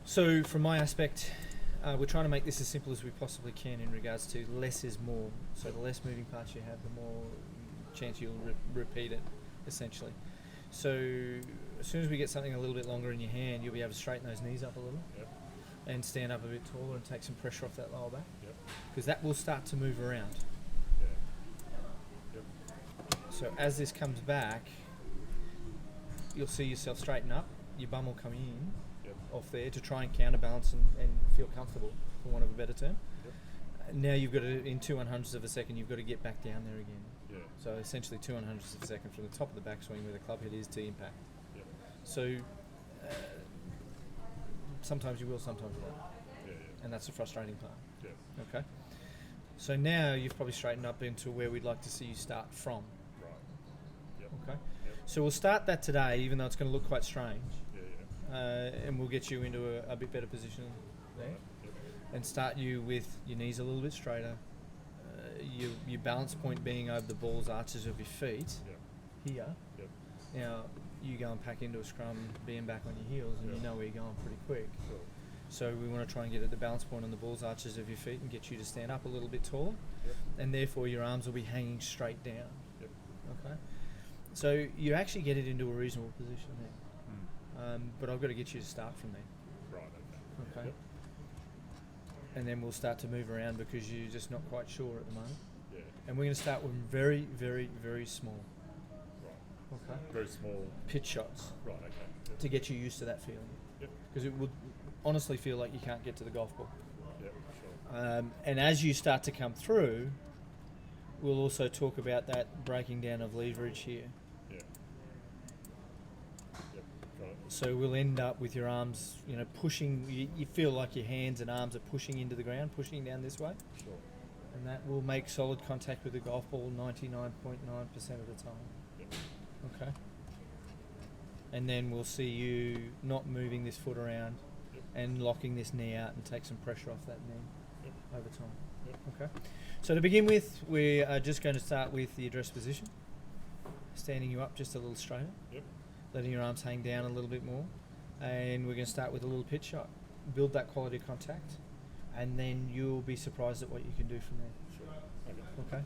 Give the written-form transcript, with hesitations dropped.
So from my aspect, we're trying to make this as simple as we possibly can in regards to less is more. So the less moving parts you have, the more chance you'll repeat it, essentially. So as soon as we get something a little bit longer in your hand, you'll be able to straighten those knees up a little Yep. and stand up a bit taller and take some pressure off that lower back, Yep. because that will start to move around. Yeah. Yep. So as this comes back, you'll see yourself straighten up. Your bum will come in Yep. off there to try and counterbalance and feel comfortable, for want of a better term. Yep. Now you've got to, in 2/100ths of a second, you've got to get back down there again. Yeah. So essentially 2/100ths of a second from the top of the backswing where the club head is to impact. Yep. So sometimes you will, sometimes you won't. Yeah. And that's the frustrating part. Yeah. Okay. So now you've probably straightened up into where we'd like to see you start from. Right. Yep. Okay. Yep. So we'll start that today, even though it's going to look quite strange. Yeah. And we'll get you into a bit better position there. Right. Yep. And start you with your knees a little bit straighter, your balance point being over the balls, arches of your feet Yep. here. Yep. Now you go and pack into a scrum, being back on your heels, and Yep. you know where you're going pretty quick. Sure. So we want to try and get at the balance point on the balls, arches of your feet, and get you to stand up a little bit taller, Yep. and therefore your arms will be hanging straight down. Yep. Okay. So you actually get it into a reasonable position there, Mm. but I've got to get you to start from there. Right. Okay. Okay. Yep. And then we'll start to move around because you're just not quite sure at the moment. Yeah. And we're going to start with very, very, very small. Right. Okay. Very small. Pitch shots Right. Okay. Yep. to get you used to that feeling. Yep. Because it would honestly feel like you can't get to the golf ball. Yep. Sure. And as you start to come through, we'll also talk about that breaking down of leverage here. Yeah. Yep. Got it. So we'll end up with your arms, pushing. You feel like your hands and arms are pushing into the ground, pushing down this way. Sure. And that will make solid contact with the golf ball 99.9% of the time. Yep. Okay. And then we'll see you not moving this foot around Yep. and locking this knee out and take some pressure off that knee Yep. over time. Yep. Okay. So to begin with, we are just going to start with the address position, standing you up just a little straighter, Yep. letting your arms hang down a little bit more, and we're going to start with a little pitch shot, build that quality of contact, and then you'll be surprised at what you can do from there. Sure. Okay. Okay.